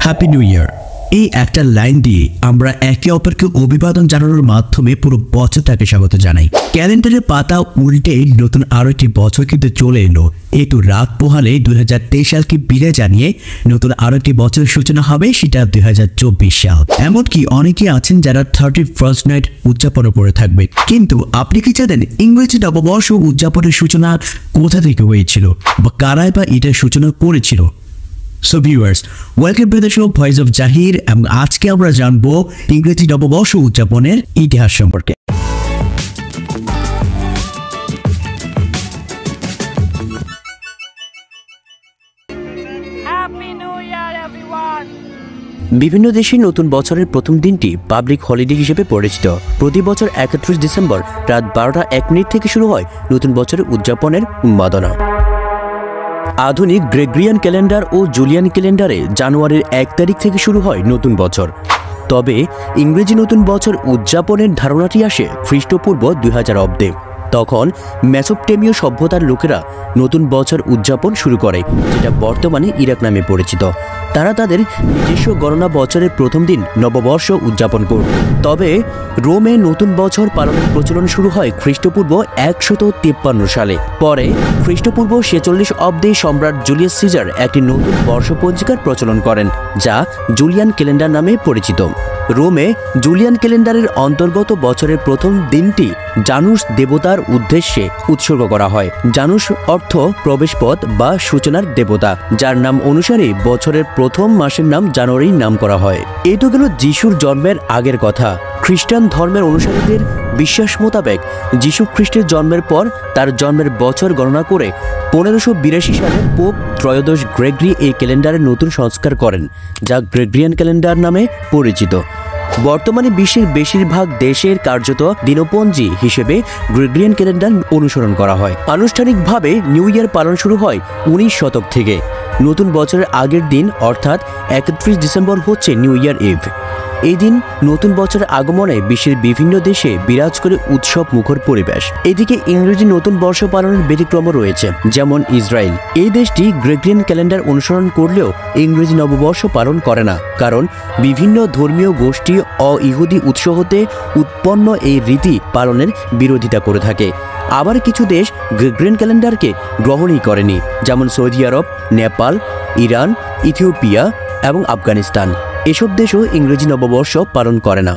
Happy new year. এই একটা line দিয়ে আমরা একে অপরকে অভিবাদন জানানোর মাধ্যমে পুরো বছরটাকে স্বাগত জানাই। ক্যালেন্ডারের পাতা উল্টে নতুন আরো একটি বছর কিন্তু চলে এলো। একটু রাত পোহালে 2023 সালকে বিদায় জানিয়ে নতুন আরো একটি বছরের সূচনা হবে, সেটা 2024 সাল। এমনকি অনেকে আছেন যারা 31st নাইট উদযাপন করে থাকবে। কিন্তু আপনি কি জানেন ইংরেজি নববর্ষ উদযাপনের সূচনা কোথা থেকে হয়েছিল বা কারাই বা এটার সূচনা করেছিল? So viewers, welcome to the show Voice of Jahir, এবং আজকে আমরা জানবো ইংরেজি নববর্ষ উদযাপনের ইতিহাস সম্পর্কে। বিভিন্ন দেশে নতুন বছরের প্রথম দিনটি পাবলিক হলিডে হিসেবে পরিচিত। প্রতি বছর 31 ডিসেম্বর রাত 12:01 থেকে শুরু হয় নতুন বছরের উদযাপনের উন্মাদনা। আধুনিক গ্রেগরিয়ান ক্যালেন্ডার ও জুলিয়ান ক্যালেন্ডারে জানুয়ারির 1 তারিখ থেকে শুরু হয় নতুন বছর। তবে ইংরেজি নতুন বছর উদযাপনের ধারণাটি আসে খ্রিস্টপূর্ব 2000 অব্দে। তখন মেসোপটেমীয় সভ্যতার লোকেরা নতুন বছর উদযাপন শুরু করে, যেটা বর্তমানে ইরাক নামে পরিচিত। তারা তাদের নিজস্ব গণনা বছরের প্রথম দিন নববর্ষ উদযাপন করত। তবে রোমে নতুন বছর পালনের প্রচলন শুরু হয় খ্রিস্টপূর্ব 153 সালে। পরে খ্রিস্টপূর্ব 46 অব্দে সম্রাট জুলিয়াস সিজার একটি নতুন বর্ষপঞ্জিকার প্রচলন করেন, যা জুলিয়ান ক্যালেন্ডার নামে পরিচিত। রোমে জুলিয়ান ক্যালেন্ডারের অন্তর্গত বছরের প্রথম দিনটি জানুস দেবতার উদ্দেশ্যে উৎসর্গ করা হয়। জানুস অর্থ প্রবেশপথ বা সূচনার দেবতা, যার নাম অনুসারে বছরের প্রথম মাসের নাম জানুয়ারি নাম করা হয়। এই তো গেল যিশুর জন্মের আগের কথা। খ্রিস্টান ধর্মের অনুসারীদের বিশ্বাস মোতাবেক যিশু খ্রিস্টের জন্মের পর তার জন্মের বছর গণনা করে 1582 সালে পোপ ত্রয়োদশ গ্রেগরি এই ক্যালেন্ডারের নতুন সংস্কার করেন, যা গ্রেগরিয়ান ক্যালেন্ডার নামে পরিচিত। বর্তমানে বিশ্বের বেশিরভাগ দেশের কার্যত দিনপঞ্জি হিসেবে গ্রেগরিয়ান ক্যালেন্ডার অনুসরণ করা হয়। আনুষ্ঠানিকভাবে নিউ ইয়ার পালন শুরু হয় 19 শতক থেকে। নতুন বছরের আগের দিন অর্থাৎ 31 ডিসেম্বর হচ্ছে নিউ ইয়ার ইভ। এই দিন নতুন বছরের আগমনে বিশ্বের বিভিন্ন দেশে বিরাজ করে উৎসব মুখর পরিবেশ। এদিকে ইংরেজি নতুন বর্ষ পালনের ব্যতিক্রমও রয়েছে, যেমন ইসরায়েল। এই দেশটি গ্রেগরিয়ান ক্যালেন্ডার অনুসরণ করলেও ইংরেজি নববর্ষ পালন করে না, কারণ বিভিন্ন ধর্মীয় গোষ্ঠী অ-ইহুদি উৎস হতে উৎপন্ন এই রীতি পালনের বিরোধিতা করে থাকে। আবার কিছু দেশ গ্রেগরিয়ান ক্যালেন্ডারকে গ্রহণই করেনি, যেমন সৌদি আরব, নেপাল, ইরান, ইথিওপিয়া এবং আফগানিস্তান। এসব দেশও ইংরেজি নববর্ষ পালন করে না।